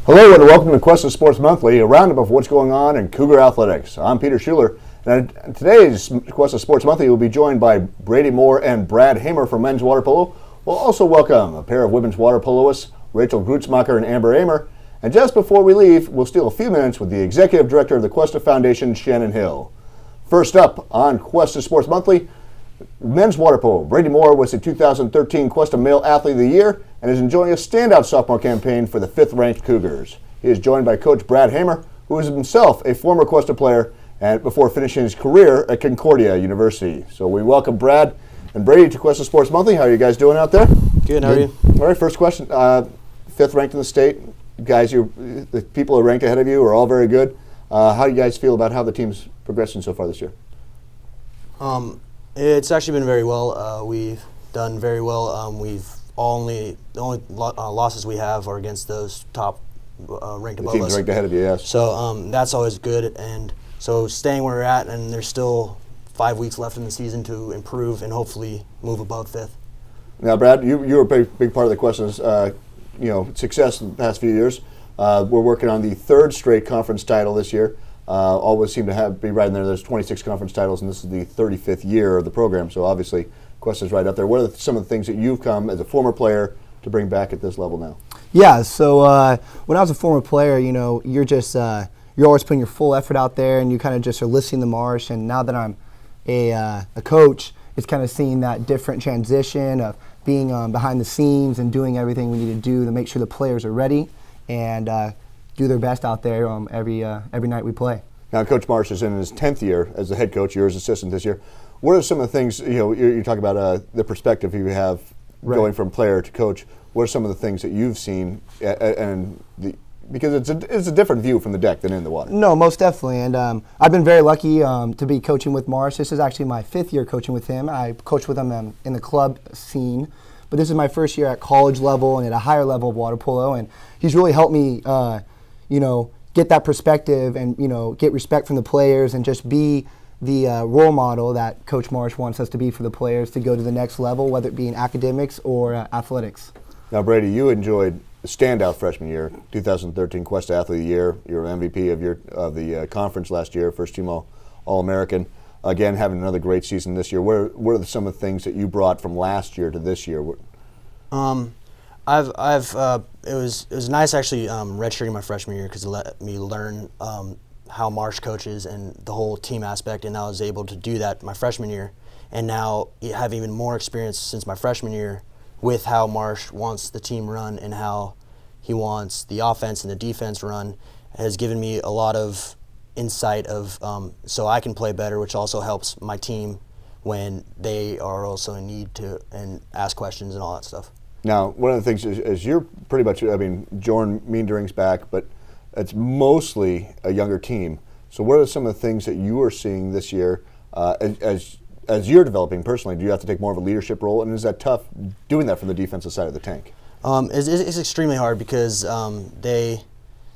Hello and welcome to Cuesta Sports Monthly, a roundup of what's going on in Cougar athletics. I'm Peter Schuler, and today's Cuesta Sports Monthly will be joined by Brady Moore and Brad Hamar from men's water polo. We'll also welcome a pair of women's water poloists, Rachel Grutzmacher and Amber Amer. And just before we leave, we'll steal a few minutes with the Executive Director of the Cuesta Foundation, Shannon Hill. First up on Cuesta Sports Monthly, men's water polo. Brady Moore was the 2013 Cuesta Male Athlete of the Year and is enjoying a standout sophomore campaign for the 5th-ranked Cougars. He is joined by Coach Brad Hamar, who is himself a former Cuesta player and before finishing his career at Concordia University. So we welcome Brad and Brady to Cuesta Sports Monthly. How are you guys doing out there? Good, how are you? All right, first question. 5th ranked in the state. Guys, the people who are ranked ahead of you are all very good. How do you guys feel about how the team's progressing so far this year? It's actually been very well. We've done very well. The only losses we have are against those top ranked above us. The team's ranked ahead of you, yes. So that's always good. And so staying where we're at, and there's still 5 weeks left in the season to improve and hopefully move above 5th. Now, Brad, you were a big part of the Cuesta's success in the past few years. We're working on the 3rd straight conference title this year. Always seem to be right in there. There's 26 conference titles, and this is the 35th year of the program. So obviously, Cuesta's right up there. What are some of the things that you've come as a former player to bring back at this level now? Yeah. So when I was a former player, you're just you're always putting your full effort out there, and you kind of just are listening to Marsh. And now that I'm a coach, it's kind of seeing that different transition of being behind the scenes and doing everything we need to do to make sure the players are ready and do their best out there every night we play. Now, Coach Marsh is in his 10th year as the head coach. You're his assistant this year. What are some of the things, you talk about the perspective you have going from player to coach. What are some of the things that you've seen, because it's a different view from the deck than in the water? No, most definitely. And I've been very lucky to be coaching with Marsh. This is actually my 5th year coaching with him. I coached with him in the club scene. But this is my first year at college level and at a higher level of water polo. And he's really helped me, get that perspective and, get respect from the players and just be the role model that Coach Marsh wants us to be for the players to go to the next level, whether it be in academics or athletics. Now, Brady, you enjoyed the standout freshman year, 2013 Cuesta Athlete of the Year. You were MVP of the conference last year, first team All-American. Again, having another great season this year. What are some of the things that you brought from last year to this year? It was nice actually redshirting my freshman year because it let me learn how Marsh coaches and the whole team aspect, and I was able to do that my freshman year. And now have even more experience since my freshman year with how Marsh wants the team run and how he wants the offense and the defense run has given me a lot of insight of so I can play better, which also helps my team when they are also in need to and ask questions and all that stuff. Now, one of the things is you're pretty much, Jordan Meandering's back, but it's mostly a younger team. So what are some of the things that you are seeing this year as you're developing personally? Do you have to take more of a leadership role, and is that tough doing that from the defensive side of the tank? It's extremely hard because they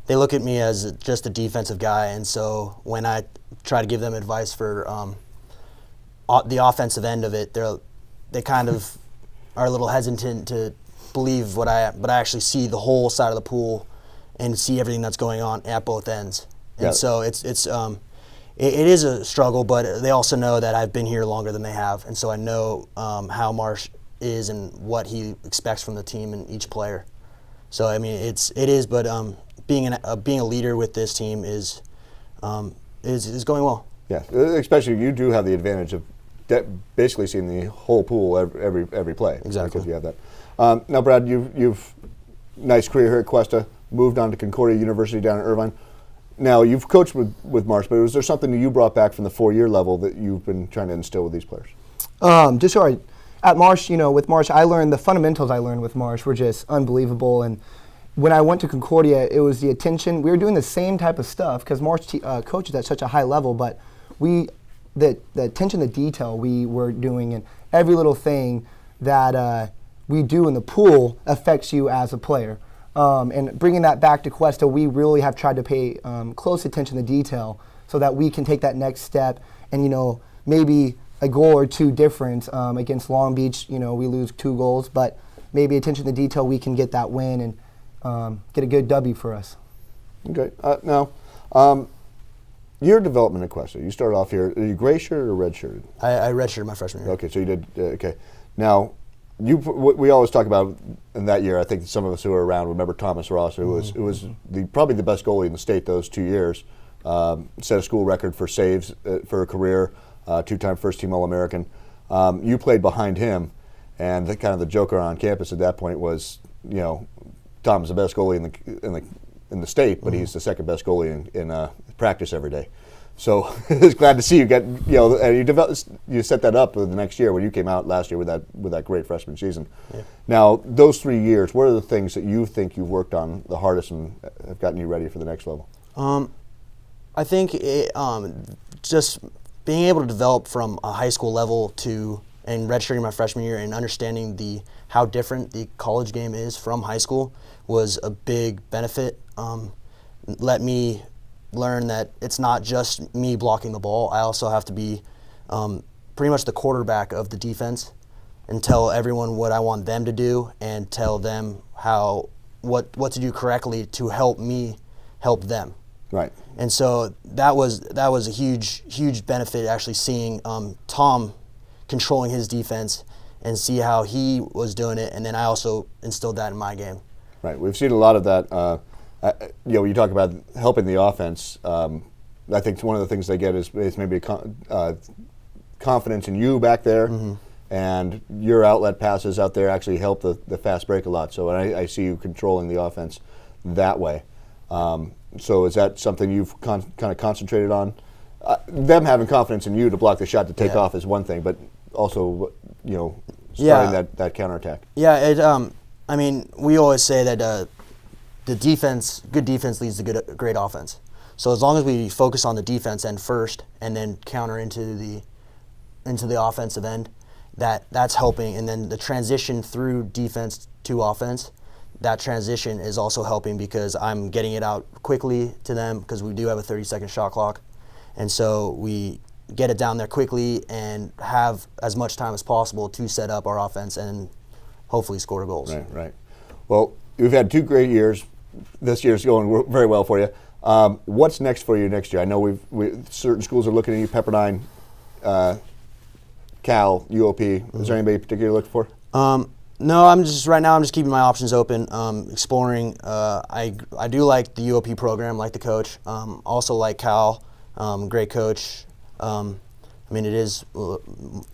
look at me as just a defensive guy, and so when I try to give them advice for the offensive end of it, they kind of are a little hesitant to believe but I actually see the whole side of the pool and see everything that's going on at both ends. And so it is a struggle, but they also know that I've been here longer than they have, and so I know how Marsh is and what he expects from the team and each player. So it is, but being a leader with this team is going well. Yeah, especially you do have the advantage of basically seeing the whole pool every play. Exactly. Because you have that. Now, Brad, you've nice career here at Cuesta, moved on to Concordia University down in Irvine. Now, you've coached with Marsh, but was there something that you brought back from the 4-year level that you've been trying to instill with these players? At Marsh, with Marsh, I learned the fundamentals I learned with Marsh were just unbelievable. And when I went to Concordia, it was the attention. We were doing the same type of stuff because Marsh coaches at such a high level, but the attention to detail we were doing, and every little thing that we do in the pool affects you as a player. And bringing that back to Cuesta, we really have tried to pay close attention to detail so that we can take that next step and, maybe a goal or two difference against Long Beach. We lose 2 goals, but maybe attention to detail, we can get that win and get a good W for us. Okay. Now, your development at Cuesta, you started off here. Are you gray shirt or red shirted? I redshirted my freshman year. Okay, so you did. Okay. Now, we always talk about in that year. I think some of us who were around remember Thomas Ross. It was probably the best goalie in the state those 2 years. Set a school record for saves for a career. 2-time first-team All-American. You played behind him, and the joker on campus at that point was, Tom's the best goalie in the state, but he's the second best goalie in practice every day. So it's glad to see you get, and you set that up the next year when you came out last year with that great freshman season. Yeah. Now, those 3 years, what are the things that you think you've worked on the hardest and have gotten you ready for the next level? I think just being able to develop from a high school level and redshirting my freshman year and understanding how different the college game is from high school was a big benefit. Let me learn that it's not just me blocking the ball. I also have to be pretty much the quarterback of the defense and tell everyone what I want them to do and tell them what to do correctly to help me help them. Right. And so that was a huge benefit, actually seeing Tom controlling his defense and see how he was doing it, and then I also instilled that in my game. Right. We've seen a lot of that. When you talk about helping the offense, I think one of the things they get is maybe confidence in you back there, and your outlet passes out there actually help the fast break a lot. So I see you controlling the offense that way. So is that something you've kind of concentrated on? Them having confidence in you to block the shot to take off is one thing, but also, starting that counterattack. Yeah, I mean, we always say that good defense leads to great offense. So as long as we focus on the defense end first and then counter into the offensive end, that's helping. And then the transition through defense to offense, that transition is also helping because I'm getting it out quickly to them because we do have a 30-second shot clock. And so we get it down there quickly and have as much time as possible to set up our offense and hopefully score goals. Right. Well, you've had 2 great years. This year's going very well for you. What's next for you next year? I know certain schools are looking at you, Pepperdine, Cal, UOP. Is there anybody particularly looking for? No, right now I'm just keeping my options open, exploring. I do like the UOP program, like the coach. Also like Cal, great coach. I mean, it is a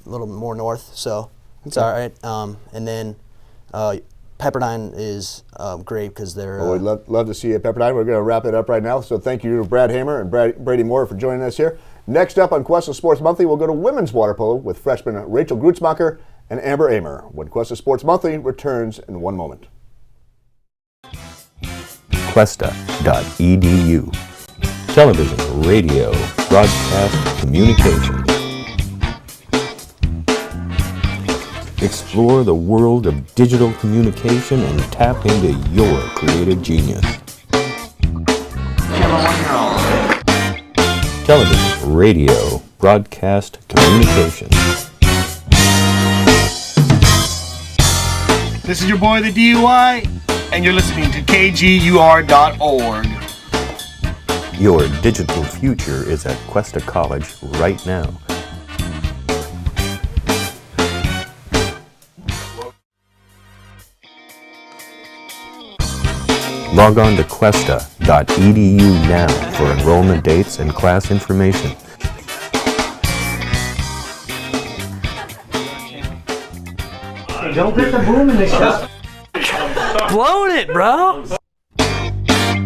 little more north, so it's all right. And then Pepperdine is great because they're. Well, we'd love to see you at Pepperdine. We're going to wrap it up right now. So thank you to Brad Hamar and Brady Moore for joining us here. Next up on Cuesta Sports Monthly, we'll go to women's water polo with freshman Rachel Grutzmacher and Amber Amer when Cuesta Sports Monthly returns in 1 moment. Cuesta.edu. Television, radio, broadcast, communications. Explore the world of digital communication and tap into your creative genius. Television, radio, broadcast, communications. This is your boy, the DUI, and you're listening to KGUR.org. Your digital future is at Cuesta College right now. Log on to Cuesta.edu now for enrollment dates and class information. Don't get the boom in the shot. Blowing it, bro.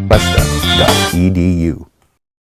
Cuesta.edu.